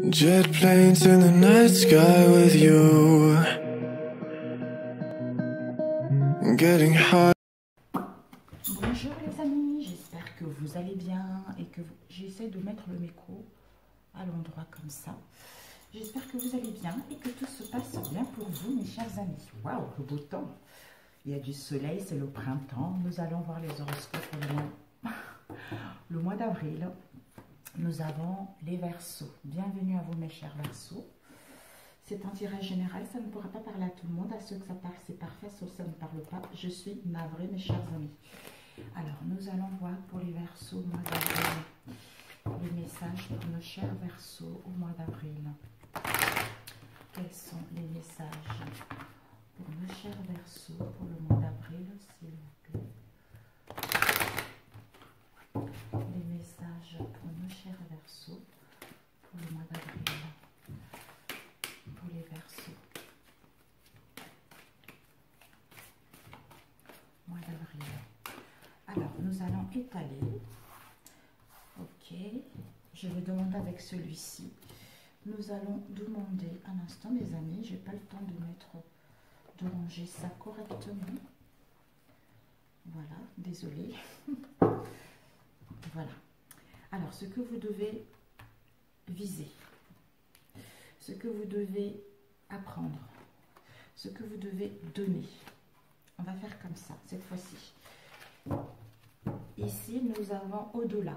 Jet planes in the night sky with you, getting high. Bonjour les amis, j'espère que vous allez bien et que j'essaie de mettre le micro à l'endroit comme ça. J'espère que vous allez bien et que tout se passe bien pour vous mes chers amis. Waouh, le beau temps. Il y a du soleil, c'est le printemps. Nous allons voir les horoscopes pour le mois d'avril. Nous avons les Verseaux. Bienvenue à vous mes chers Verseaux. C'est un tirage général, ça ne pourra pas parler à tout le monde. À ceux que ça parle, c'est parfait, sauf ça ne parle pas. Je suis navrée mes chers amis. Alors, nous allons voir pour les Verseaux au mois d'avril. Les messages pour nos chers Verseaux au mois d'avril. Quels sont les messages pour nos chers Verseaux pour le mois d'avril, s'il vous plaît? Les messages pour nos chers Verseaux pour le mois d'avril. Pour les Verseaux. Mois d'avril. Alors, nous allons étaler. Ok. Je vais demander avec celui-ci. Nous allons demander un instant, mes amis. Je n'ai pas le temps de ranger ça correctement. Voilà, désolée. Voilà. Alors, ce que vous devez viser, ce que vous devez apprendre, ce que vous devez donner. On va faire comme ça, cette fois-ci. Ici, nous avons au-delà.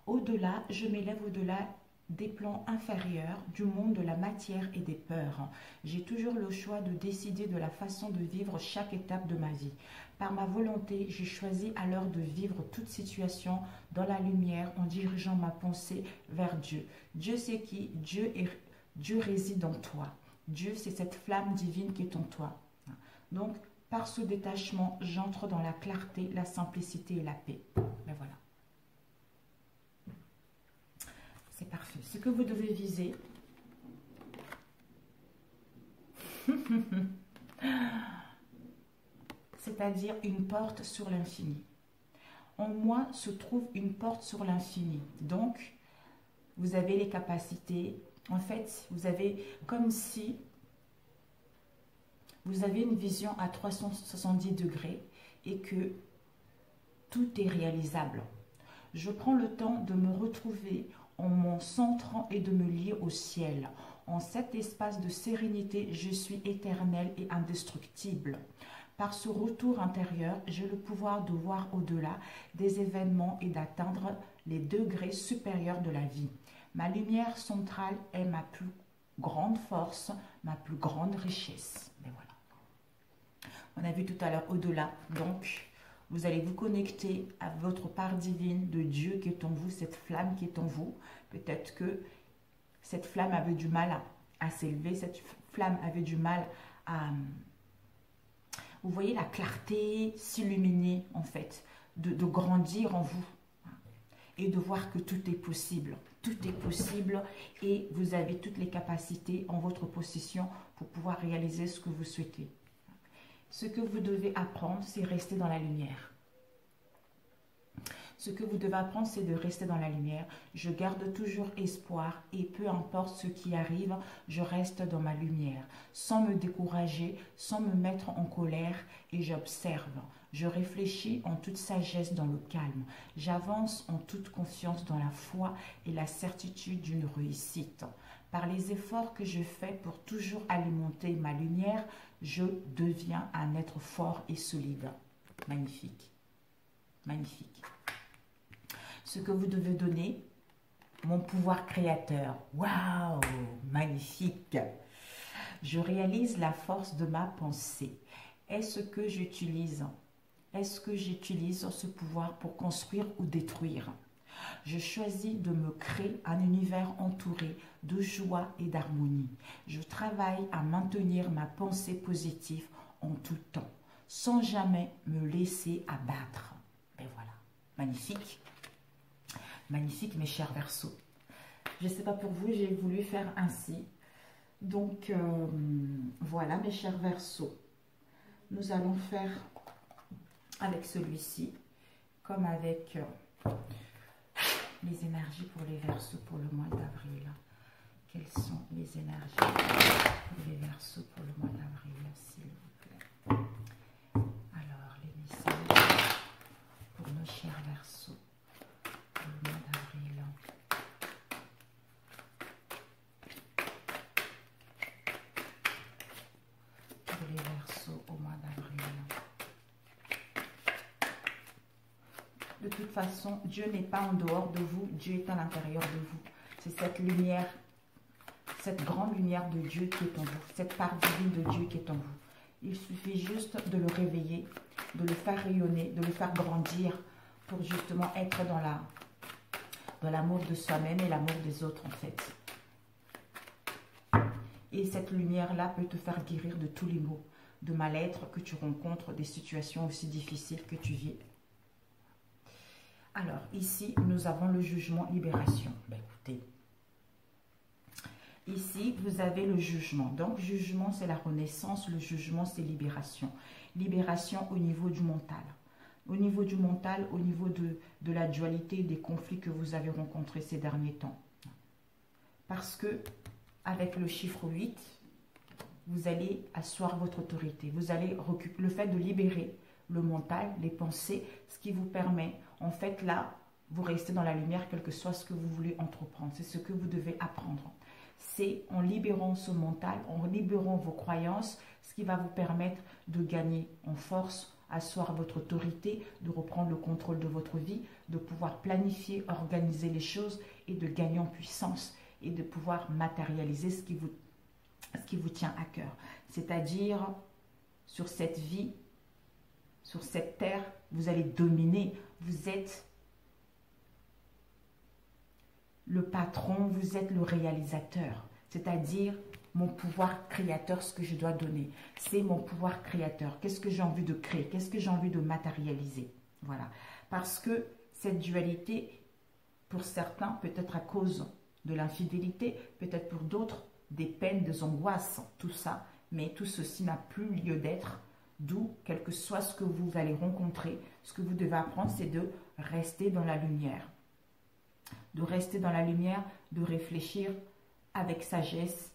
Au-delà, je m'élève au-delà des plans inférieurs, du monde de la matière et des peurs. J'ai toujours le choix de décider de la façon de vivre chaque étape de ma vie. Par ma volonté, j'ai choisi alors de vivre toute situation dans la lumière en dirigeant ma pensée vers Dieu. Dieu c'est qui? Dieu réside en toi. Dieu, c'est cette flamme divine qui est en toi. Donc, par ce détachement, j'entre dans la clarté, la simplicité et la paix. Ben voilà. C'est parfait. Ce que vous devez viser, c'est-à-dire une porte sur l'infini. En moi se trouve une porte sur l'infini. Donc, vous avez les capacités. En fait, vous avez comme si vous avez une vision à 370 degrés et que tout est réalisable. Je prends le temps de me retrouver en me centrant et de me lier au ciel. En cet espace de sérénité, je suis éternel et indestructible. Par ce retour intérieur, j'ai le pouvoir de voir au-delà des événements et d'atteindre les degrés supérieurs de la vie. Ma lumière centrale est ma plus grande force, ma plus grande richesse. Et voilà. On a vu tout à l'heure au-delà, donc vous allez vous connecter à votre part divine de Dieu qui est en vous, cette flamme qui est en vous. Peut-être que cette flamme avait du mal à s'élever, cette flamme avait du mal à... Vous voyez la clarté s'illuminer en fait, de grandir en vous et de voir que tout est possible. Tout est possible et vous avez toutes les capacités en votre possession pour pouvoir réaliser ce que vous souhaitez. Ce que vous devez apprendre, c'est rester dans la lumière. Ce que vous devez apprendre, c'est de rester dans la lumière. Je garde toujours espoir et peu importe ce qui arrive, je reste dans ma lumière, sans me décourager, sans me mettre en colère et j'observe. Je réfléchis en toute sagesse dans le calme. J'avance en toute confiance dans la foi et la certitude d'une réussite. Par les efforts que je fais pour toujours alimenter ma lumière, je deviens un être fort et solide. Magnifique. Magnifique. Ce que vous devez donner, mon pouvoir créateur. Waouh, magnifique. Je réalise la force de ma pensée. Est-ce que j'utilise ce pouvoir pour construire ou détruire? Je choisis de me créer un univers entouré de joie et d'harmonie. Je travaille à maintenir ma pensée positive en tout temps, sans jamais me laisser abattre. Et voilà, magnifique. Magnifique mes chers Verseaux. Je ne sais pas pour vous, j'ai voulu faire ainsi. Donc voilà mes chers Verseaux. Nous allons faire avec celui-ci, comme avec les énergies pour les Verseaux pour le mois d'avril. Quelles sont les énergies pour les Verseaux pour le mois d'avril, s'il vous plaît? Alors, les messages pour nos chers Verseaux pour le mois d'avril. Pour les Verseaux au mois d'avril. De toute façon, Dieu n'est pas en dehors de vous, Dieu est à l'intérieur de vous. C'est cette lumière, cette grande lumière de Dieu qui est en vous, cette part divine de Dieu qui est en vous. Il suffit juste de le réveiller, de le faire rayonner, de le faire grandir pour justement être dans l'amour de soi-même et l'amour des autres en fait. Et cette lumière-là peut te faire guérir de tous les maux, de mal-être que tu rencontres, des situations aussi difficiles que tu vis. Alors, ici, nous avons le jugement, libération. Ben, écoutez, ici, vous avez le jugement. Donc, jugement, c'est la renaissance. Le jugement, c'est libération. Libération au niveau du mental. Au niveau du mental, au niveau de la dualité, des conflits que vous avez rencontrés ces derniers temps. Parce que, avec le chiffre 8, vous allez asseoir votre autorité. Vous allez le fait de libérer le mental, les pensées, ce qui vous permet, en fait, là, vous restez dans la lumière, quel que soit ce que vous voulez entreprendre. C'est ce que vous devez apprendre. C'est en libérant ce mental, en libérant vos croyances, ce qui va vous permettre de gagner en force, asseoir votre autorité, de reprendre le contrôle de votre vie, de pouvoir planifier, organiser les choses et de gagner en puissance et de pouvoir matérialiser ce qui vous tient à cœur. C'est-à-dire, sur cette vie, sur cette terre, vous allez dominer. Vous êtes le patron, vous êtes le réalisateur. C'est-à-dire, mon pouvoir créateur, ce que je dois donner. C'est mon pouvoir créateur. Qu'est-ce que j'ai envie de créer? Qu'est-ce que j'ai envie de matérialiser? Voilà. Parce que cette dualité, pour certains, peut-être à cause de l'infidélité, peut-être pour d'autres, des peines, des angoisses, tout ça. Mais tout ceci n'a plus lieu d'être. D'où, quel que soit ce que vous allez rencontrer, ce que vous devez apprendre, c'est de rester dans la lumière. De rester dans la lumière, de réfléchir avec sagesse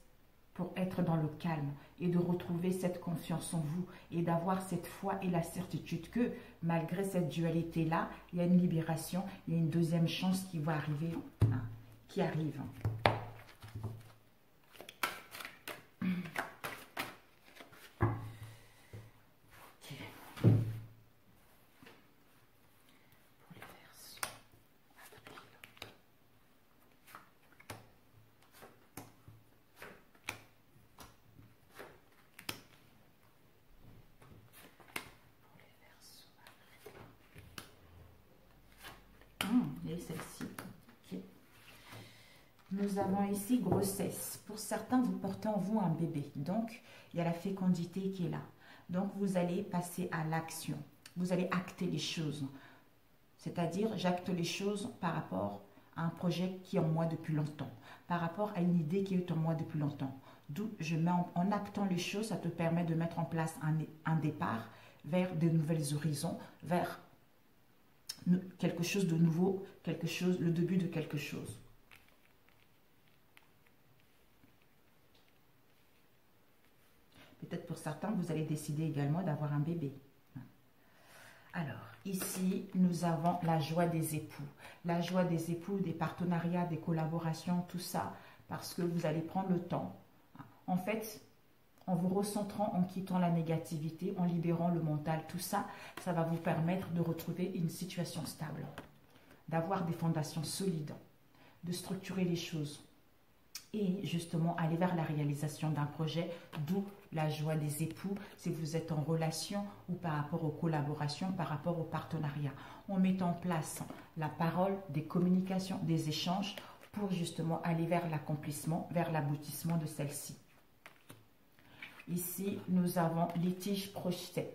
pour être dans le calme et de retrouver cette confiance en vous et d'avoir cette foi et la certitude que malgré cette dualité-là, il y a une libération, il y a une deuxième chance qui va arriver, qui arrive. Et celle-ci. Okay. Nous avons ici grossesse. Pour certains, vous portez en vous un bébé. Donc, il y a la fécondité qui est là. Donc, vous allez passer à l'action. Vous allez acter les choses. C'est-à-dire, j'acte les choses par rapport à un projet qui est en moi depuis longtemps. Par rapport à une idée qui est en moi depuis longtemps. D'où je mets en actant les choses, ça te permet de mettre en place un départ vers de nouvelles horizons, vers quelque chose de nouveau, quelque chose, le début de quelque chose. Peut-être pour certains, vous allez décider également d'avoir un bébé. Alors, ici, nous avons la joie des époux. La joie des époux, des partenariats, des collaborations, tout ça, parce que vous allez prendre le temps. En fait, en vous recentrant, en quittant la négativité, en libérant le mental, tout ça, ça va vous permettre de retrouver une situation stable, d'avoir des fondations solides, de structurer les choses et justement aller vers la réalisation d'un projet, d'où la joie des époux, si vous êtes en relation ou par rapport aux collaborations, par rapport aux partenariats. On met en place la parole, des communications, des échanges pour justement aller vers l'accomplissement, vers l'aboutissement de celle-ci. Ici, nous avons litige procès.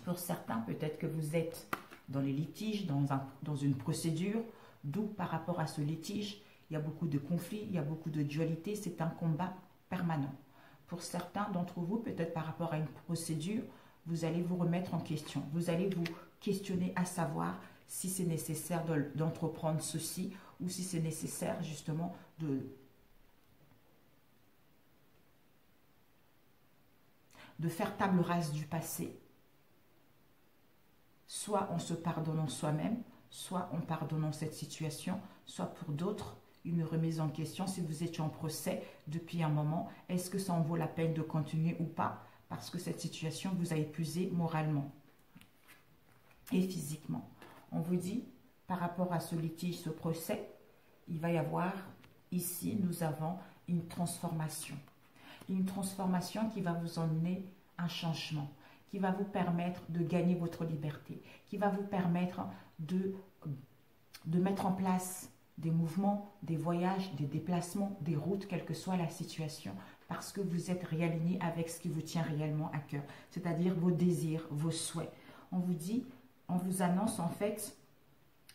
Pour certains, peut-être que vous êtes dans les litiges, dans une procédure, d'où par rapport à ce litige, il y a beaucoup de conflits, il y a beaucoup de dualité, c'est un combat permanent. Pour certains d'entre vous, peut-être par rapport à une procédure, vous allez vous remettre en question. Vous allez vous questionner à savoir si c'est nécessaire d'entreprendre ceci ou si c'est nécessaire justement de faire table rase du passé, soit en se pardonnant soi-même, soit en pardonnant cette situation, soit pour d'autres, une remise en question. Si vous étiez en procès depuis un moment, est-ce que ça en vaut la peine de continuer ou pas? Parce que cette situation vous a épuisé moralement et physiquement. On vous dit, par rapport à ce litige, ce procès, il va y avoir, ici, nous avons une transformation. Une transformation qui va vous emmener un changement, qui va vous permettre de gagner votre liberté, qui va vous permettre de mettre en place des mouvements, des voyages, des déplacements, des routes, quelle que soit la situation, parce que vous êtes réaligné avec ce qui vous tient réellement à cœur, c'est-à-dire vos désirs, vos souhaits. On vous dit, on vous annonce en fait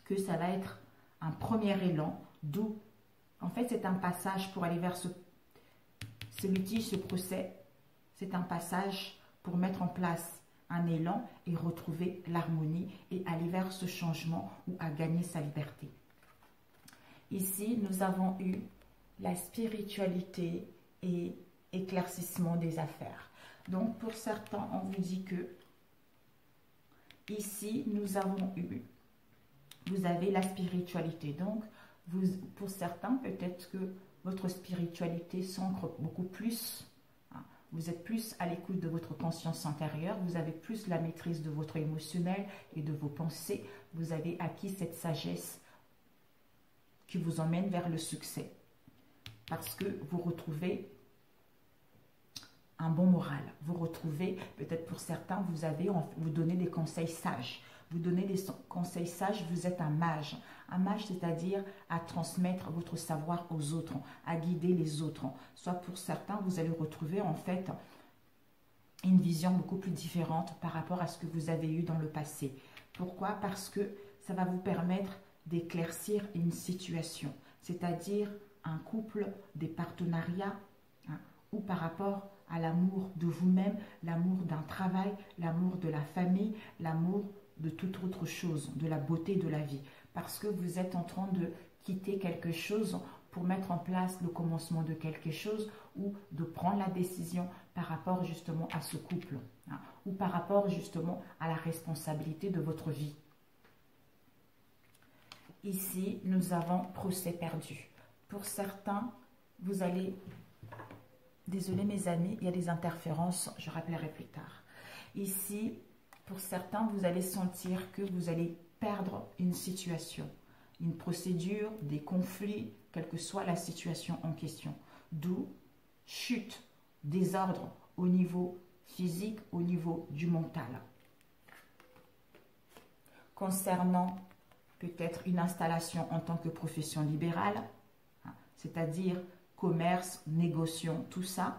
que ça va être un premier élan, d'où, en fait, c'est un passage pour aller vers ce litige, ce procès, c'est un passage pour mettre en place un élan et retrouver l'harmonie et aller vers ce changement ou à gagner sa liberté. Ici, nous avons eu la spiritualité et éclaircissement des affaires. Donc, pour certains, on vous dit que ici, nous avons eu, vous avez la spiritualité. Donc, pour certains, peut-être que votre spiritualité s'ancre beaucoup plus. Vous êtes plus à l'écoute de votre conscience intérieure, vous avez plus la maîtrise de votre émotionnel et de vos pensées. Vous avez acquis cette sagesse qui vous emmène vers le succès. Parce que vous retrouvez un bon moral. Vous retrouvez, peut-être pour certains, vous donnez des conseils sages. Vous donnez des conseils sages, vous êtes un mage. Un mage, c'est-à-dire à transmettre votre savoir aux autres, à guider les autres. Soit pour certains, vous allez retrouver en fait une vision beaucoup plus différente par rapport à ce que vous avez eu dans le passé. Pourquoi? Parce que ça va vous permettre d'éclaircir une situation, c'est-à-dire un couple, des partenariats, ou par rapport à l'amour de vous-même, l'amour d'un travail, l'amour de la famille, l'amour de toute autre chose, de la beauté de la vie. Parce que vous êtes en train de quitter quelque chose pour mettre en place le commencement de quelque chose ou de prendre la décision par rapport justement à ce couple, ou par rapport justement à la responsabilité de votre vie. Ici, nous avons procès perdu. Pour certains, vous allez... Désolé mes amis, il y a des interférences, je rappellerai plus tard. Ici, pour certains, vous allez sentir que vous allez perdre une situation, une procédure, des conflits, quelle que soit la situation en question. D'où chute, désordre au niveau physique, au niveau du mental. Concernant peut-être une installation en tant que profession libérale, c'est-à-dire commerce, négociation, tout ça.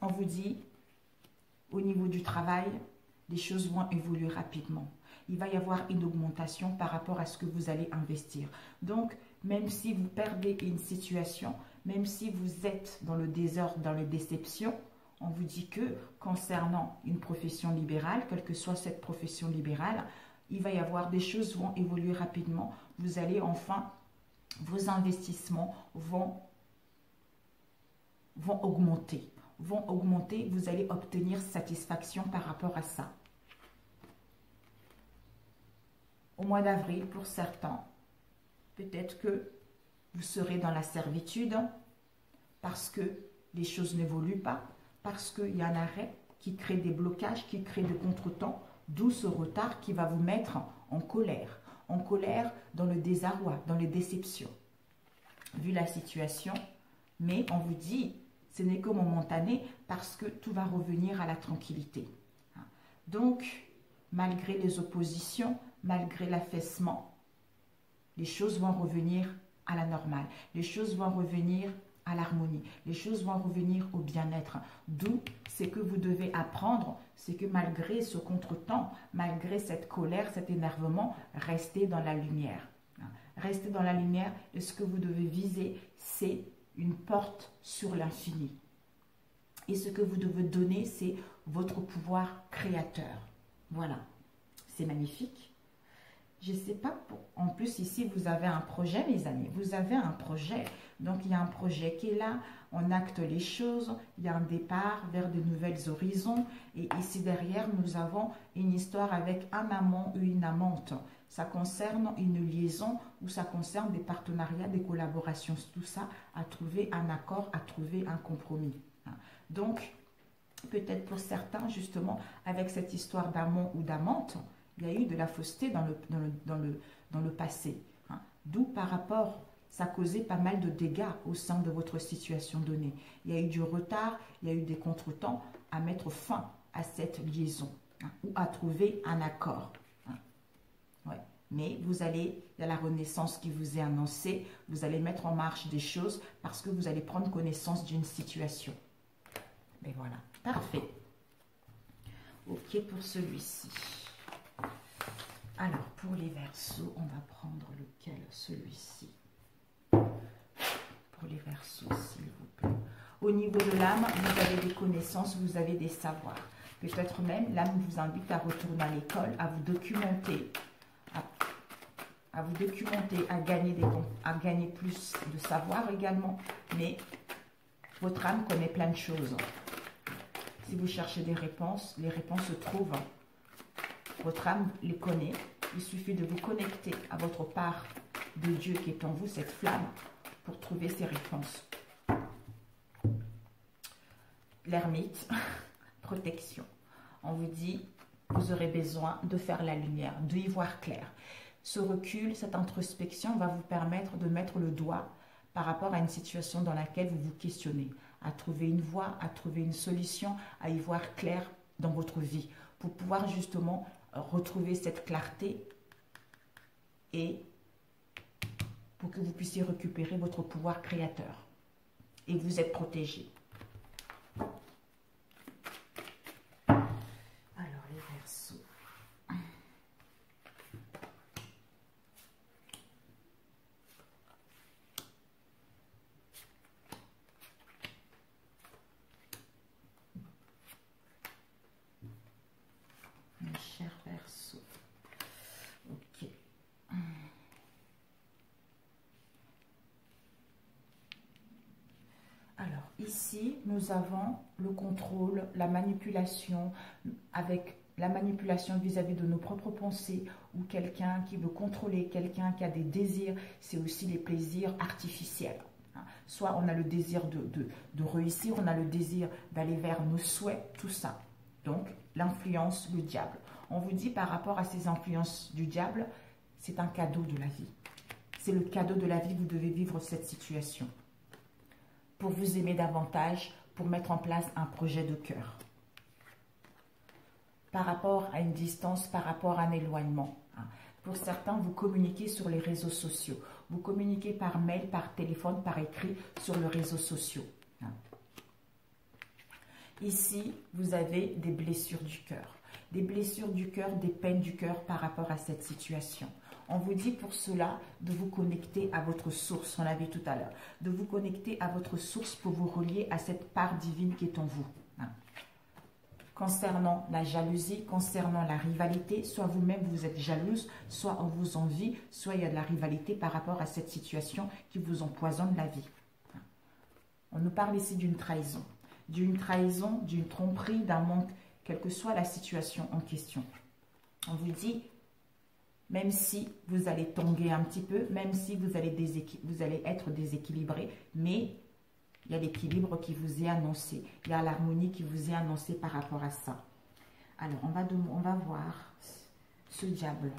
On vous dit, au niveau du travail, les choses vont évoluer rapidement. Il va y avoir une augmentation par rapport à ce que vous allez investir. Donc, même si vous perdez une situation, même si vous êtes dans le désordre, dans les déceptions, on vous dit que concernant une profession libérale, quelle que soit cette profession libérale, il va y avoir des choses vont évoluer rapidement. Vous allez enfin, vos investissements vont augmenter. Vous allez obtenir satisfaction par rapport à ça. Au mois d'avril, pour certains, peut-être que vous serez dans la servitude parce que les choses n'évoluent pas, parce qu'il y a un arrêt qui crée des blocages, qui crée des contretemps, d'où ce retard qui va vous mettre en colère dans le désarroi, dans les déceptions. Vu la situation, mais on vous dit, ce n'est que momentané parce que tout va revenir à la tranquillité. Donc, malgré les oppositions, malgré l'affaissement, les choses vont revenir à la normale. Les choses vont revenir à l'harmonie. Les choses vont revenir au bien-être. D'où, c'est que vous devez apprendre, c'est que malgré ce contretemps, malgré cette colère, cet énervement, restez dans la lumière. Restez dans la lumière et ce que vous devez viser, c'est une porte sur l'infini. Et ce que vous devez donner, c'est votre pouvoir créateur. Voilà, c'est magnifique. Je ne sais pas, en plus ici vous avez un projet mes amis, vous avez un projet. Donc il y a un projet qui est là, on acte les choses, il y a un départ vers de nouvelles horizons. Et ici derrière nous avons une histoire avec un amant ou une amante. Ça concerne une liaison ou ça concerne des partenariats, des collaborations, tout ça, à trouver un accord, à trouver un compromis. Donc peut-être pour certains justement avec cette histoire d'amant ou d'amante, il y a eu de la fausseté dans le passé. D'où par rapport, ça a causé pas mal de dégâts au sein de votre situation donnée. Il y a eu du retard, il y a eu des contretemps à mettre fin à cette liaison ou à trouver un accord. Ouais. Mais vous allez, il y a la renaissance qui vous est annoncée, vous allez mettre en marche des choses parce que vous allez prendre connaissance d'une situation. Mais voilà, parfait. Ok pour celui-ci. Alors, pour les Verseaux, on va prendre lequel? Celui-ci. Pour les Verseaux, s'il vous plaît. Au niveau de l'âme, vous avez des connaissances, vous avez des savoirs. Peut-être même, l'âme vous invite à retourner à l'école, à vous documenter, à gagner plus de savoir également. Mais votre âme connaît plein de choses. Si vous cherchez des réponses, les réponses se trouvent. Votre âme les connaît. Il suffit de vous connecter à votre part de Dieu qui est en vous, cette flamme, pour trouver ces réponses. L'ermite, protection. On vous dit, vous aurez besoin de faire la lumière, d'y voir clair. Ce recul, cette introspection va vous permettre de mettre le doigt par rapport à une situation dans laquelle vous vous questionnez, à trouver une voie, à trouver une solution, à y voir clair dans votre vie, pour pouvoir justement retrouver cette clarté et pour que vous puissiez récupérer votre pouvoir créateur. Et vous êtes protégé. Alors, les Verseaux. Mes chers Verseaux. Ok. Alors, ici, nous avons le contrôle, la manipulation, avec la manipulation vis-à-vis de nos propres pensées, ou quelqu'un qui veut contrôler, quelqu'un qui a des désirs, c'est aussi les plaisirs artificiels. Soit on a le désir de réussir, on a le désir d'aller vers nos souhaits, tout ça. Donc, l'influence, le diable. On vous dit par rapport à ces influences du diable, c'est un cadeau de la vie. C'est le cadeau de la vie, vous devez vivre cette situation. Pour vous aimer davantage, pour mettre en place un projet de cœur. Par rapport à une distance, par rapport à un éloignement. Pour certains, vous communiquez sur les réseaux sociaux. Vous communiquez par mail, par téléphone, par écrit sur les réseaux sociaux. Ici, vous avez des blessures du cœur. Des blessures du cœur, des peines du cœur par rapport à cette situation. On vous dit pour cela de vous connecter à votre source, on l'a vu tout à l'heure. De vous connecter à votre source pour vous relier à cette part divine qui est en vous. Concernant la jalousie, concernant la rivalité, soit vous-même vous êtes jalouse, soit on vous envie, soit il y a de la rivalité par rapport à cette situation qui vous empoisonne la vie. On nous parle ici d'une trahison, d'une tromperie, d'un manque, quelle que soit la situation en question. On vous dit, même si vous allez tanguer un petit peu, même si vous allez être déséquilibré, mais il y a l'équilibre qui vous est annoncé. Il y a l'harmonie qui vous est annoncée par rapport à ça. Alors, on va voir ce diable.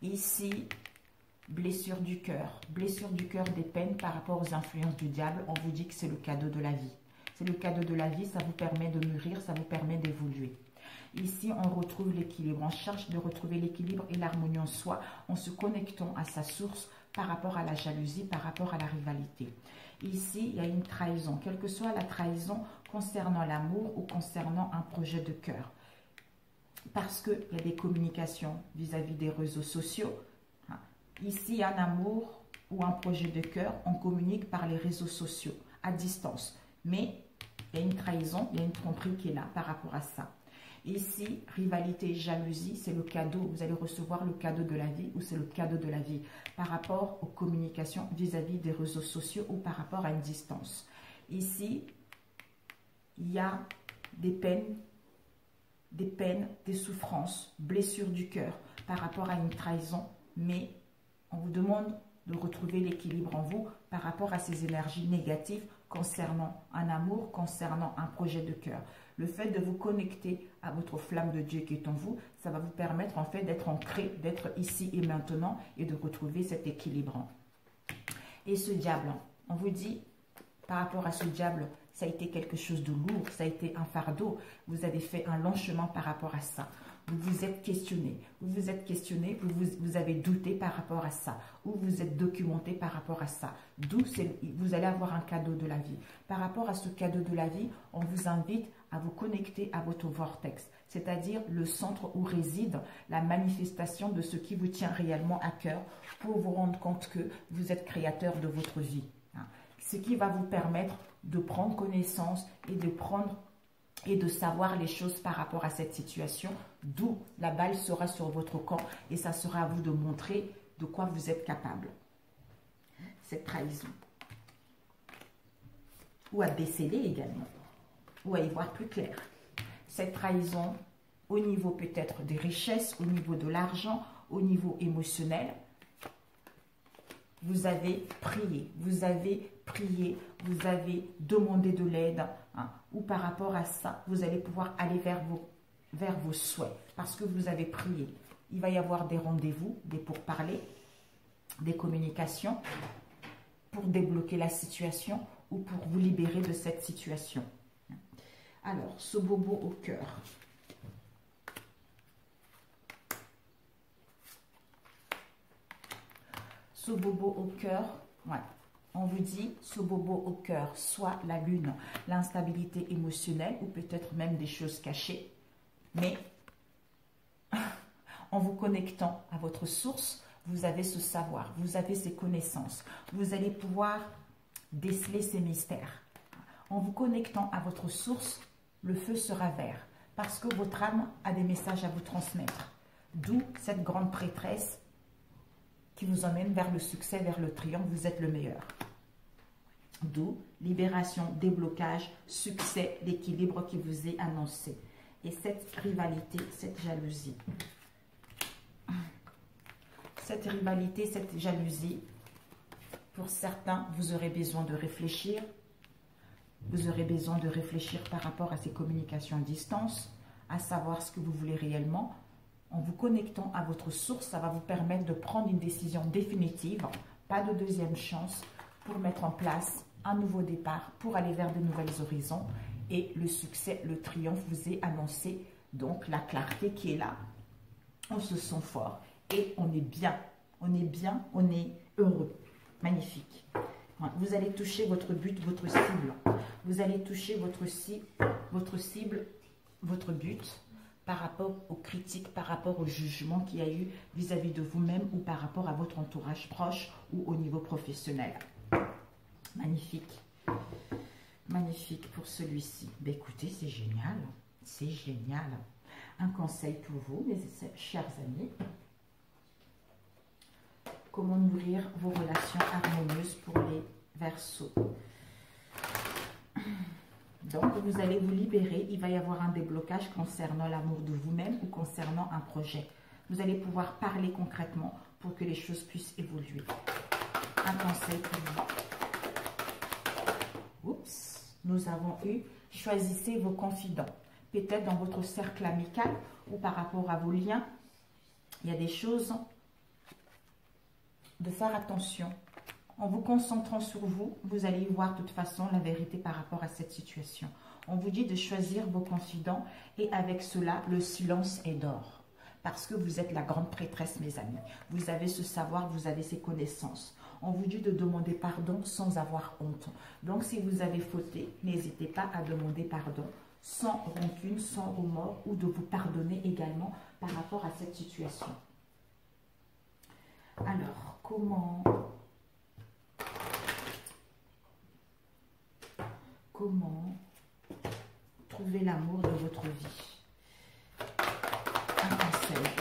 Ici, blessure du cœur, des peines par rapport aux influences du diable. On vous dit que c'est le cadeau de la vie. C'est le cadeau de la vie, ça vous permet de mûrir, ça vous permet d'évoluer. Ici, on retrouve l'équilibre. On cherche de retrouver l'équilibre et l'harmonie en soi en se connectant à sa source par rapport à la jalousie, par rapport à la rivalité. Ici, il y a une trahison, quelle que soit la trahison concernant l'amour ou concernant un projet de cœur. Parce qu'il y a des communications vis-à-vis des réseaux sociaux. Ici, un amour ou un projet de cœur, on communique par les réseaux sociaux, à distance. Mais il y a une trahison, il y a une tromperie qui est là par rapport à ça. Ici, rivalité et jalousie, c'est le cadeau. Vous allez recevoir le cadeau de la vie ou c'est le cadeau de la vie par rapport aux communications vis-à-vis des réseaux sociaux ou par rapport à une distance. Ici, il y a des peines, des souffrances, blessures du cœur par rapport à une trahison, mais on vous demande de retrouver l'équilibre en vous par rapport à ces énergies négatives concernant un amour, concernant un projet de cœur. Le fait de vous connecter à votre flamme de Dieu qui est en vous, ça va vous permettre en fait d'être ancré, d'être ici et maintenant et de retrouver cet équilibre. Et ce diable, on vous dit, par rapport à ce diable, ça a été quelque chose de lourd, ça a été un fardeau. Vous avez fait un long chemin par rapport à ça. Vous vous êtes questionné, vous avez douté par rapport à ça, ou vous êtes documenté par rapport à ça. D'où vous allez avoir un cadeau de la vie. Par rapport à ce cadeau de la vie, on vous invite à vous connecter à votre vortex, c'est-à-dire le centre où réside la manifestation de ce qui vous tient réellement à cœur pour vous rendre compte que vous êtes créateur de votre vie. Ce qui va vous permettre de prendre connaissance et de savoir les choses par rapport à cette situation, d'où la balle sera sur votre camp et ça sera à vous de montrer de quoi vous êtes capable. Cette trahison. Ou à déceler également, ou à y voir plus clair. Cette trahison au niveau peut-être des richesses, au niveau de l'argent, au niveau émotionnel. Vous avez prié, vous avez demandé de l'aide, ou par rapport à ça, vous allez pouvoir aller vers vos souhaits, parce que vous avez prié. Il va y avoir des rendez-vous, des pourparlers, des communications, pour débloquer la situation, ou pour vous libérer de cette situation. Alors, ce bobo au cœur. Ce bobo au cœur, ouais. On vous dit, ce bobo au cœur, soit la lune, l'instabilité émotionnelle ou peut-être même des choses cachées. Mais en vous connectant à votre source, vous avez ce savoir, vous avez ces connaissances. Vous allez pouvoir déceler ces mystères. En vous connectant à votre source, le feu sera vert parce que votre âme a des messages à vous transmettre. D'où cette grande prêtresse qui vous emmène vers le succès, vers le triomphe, vous êtes le meilleur. D'où libération, déblocage, succès, l'équilibre qui vous est annoncé. Et cette rivalité, cette jalousie. Cette rivalité, cette jalousie, pour certains, vous aurez besoin de réfléchir. Vous aurez besoin de réfléchir par rapport à ces communications à distance, à savoir ce que vous voulez réellement. En vous connectant à votre source, ça va vous permettre de prendre une décision définitive, pas de deuxième chance, pour mettre en place un nouveau départ, pour aller vers de nouvelles horizons. Et le succès, le triomphe vous est annoncé. Donc la clarté qui est là, on se sent fort et on est bien. On est bien, on est heureux. Magnifique. Vous allez toucher votre but, votre cible. Vous allez toucher votre cible, votre but, par rapport aux critiques, par rapport au jugement qu'il y a eu vis-à-vis de vous-même ou par rapport à votre entourage proche ou au niveau professionnel. Magnifique. Magnifique pour celui-ci. Ben écoutez, c'est génial. C'est génial. Un conseil pour vous, mes chers amis. Comment nourrir vos relations harmonieuses pour les Verseaux. Donc, vous allez vous libérer. Il va y avoir un déblocage concernant l'amour de vous-même ou concernant un projet. Vous allez pouvoir parler concrètement pour que les choses puissent évoluer. Un conseil pour vous. Oups, nous avons eu, choisissez vos confidents. Peut-être dans votre cercle amical ou par rapport à vos liens, il y a des choses de faire attention. En vous concentrant sur vous, vous allez y voir de toute façon la vérité par rapport à cette situation. On vous dit de choisir vos confidents et avec cela, le silence est d'or. Parce que vous êtes la grande prêtresse, mes amis. Vous avez ce savoir, vous avez ces connaissances. On vous dit de demander pardon sans avoir honte. Donc, si vous avez fauté, n'hésitez pas à demander pardon sans rancune, sans remords ou de vous pardonner également par rapport à cette situation. Alors, comment comment trouver l'amour de votre vie. Un conseil.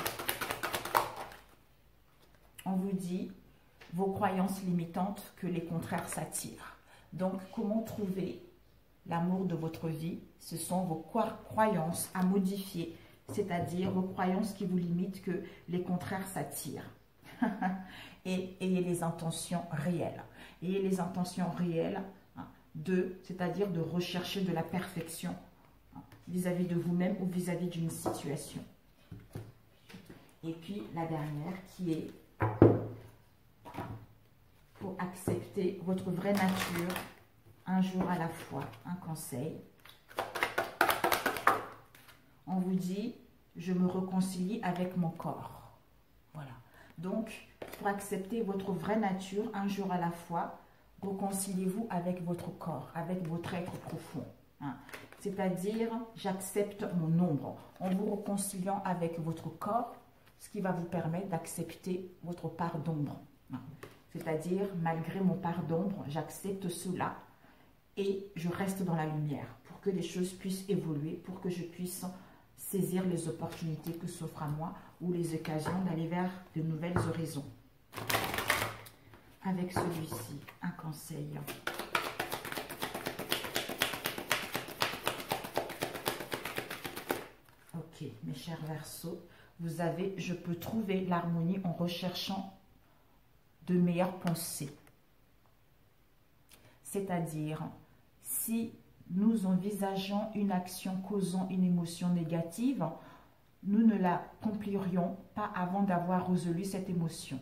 On vous dit vos croyances limitantes que les contraires s'attirent. Donc, comment trouver l'amour de votre vie? Ce sont vos croyances à modifier, c'est-à-dire vos croyances qui vous limitent que les contraires s'attirent. Et ayez les intentions réelles. Ayez les intentions réelles c'est-à-dire de rechercher de la perfection vis-à-vis de vous-même ou vis-à-vis d'une situation. Et puis la dernière qui est pour accepter votre vraie nature un jour à la fois. Un conseil. On vous dit, je me réconcilie avec mon corps. Voilà. Donc, pour accepter votre vraie nature un jour à la fois, réconciliez-vous avec votre corps, avec votre être profond. C'est-à-dire, j'accepte mon ombre. En vous réconciliant avec votre corps, ce qui va vous permettre d'accepter votre part d'ombre. C'est-à-dire, malgré mon part d'ombre, j'accepte cela et je reste dans la lumière pour que les choses puissent évoluer, pour que je puisse saisir les opportunités que s'offrent à moi ou les occasions d'aller vers de nouvelles horizons. Avec celui-ci, un conseil. Ok, mes chers Verseaux, vous avez, je peux trouver l'harmonie en recherchant de meilleures pensées. C'est-à-dire, si nous envisageons une action causant une émotion négative, nous ne l'accomplirions pas avant d'avoir résolu cette émotion.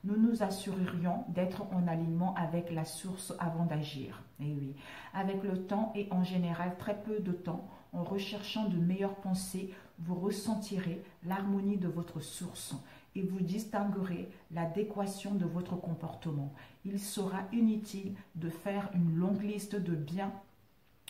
Nous nous assurerions d'être en alignement avec la source avant d'agir. Et oui, avec le temps et en général très peu de temps, en recherchant de meilleures pensées, vous ressentirez l'harmonie de votre source et vous distinguerez l'adéquation de votre comportement. Il sera inutile de faire une longue liste de biens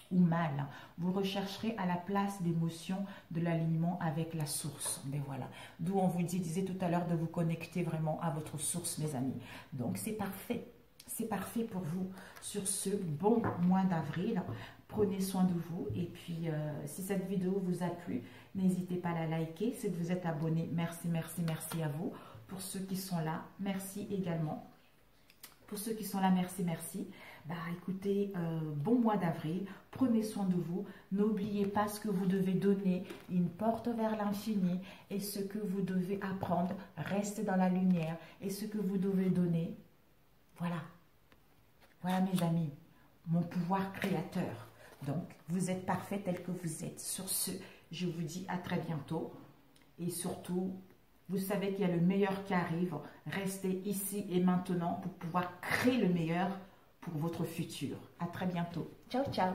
ou mal. Vous rechercherez à la place d'émotions de l'alignement avec la source. Mais voilà, d'où on vous disait tout à l'heure de vous connecter vraiment à votre source, mes amis. Donc c'est parfait. C'est parfait pour vous sur ce bon mois d'avril. Prenez soin de vous. Et puis, si cette vidéo vous a plu, n'hésitez pas à la liker. Si vous êtes abonné, merci, merci, merci à vous. Pour ceux qui sont là, merci également. Pour ceux qui sont là, merci, merci. Bah, écoutez, bon mois d'avril. Prenez soin de vous. N'oubliez pas ce que vous devez donner. Une porte vers l'infini. Et ce que vous devez apprendre. Restez dans la lumière. Et ce que vous devez donner. Voilà. Voilà, mes amis. Mon pouvoir créateur. Donc, vous êtes parfait tel que vous êtes. Sur ce, je vous dis à très bientôt. Et surtout, vous savez qu'il y a le meilleur qui arrive. Restez ici et maintenant pour pouvoir créer le meilleur pour votre futur. À très bientôt. Ciao, ciao.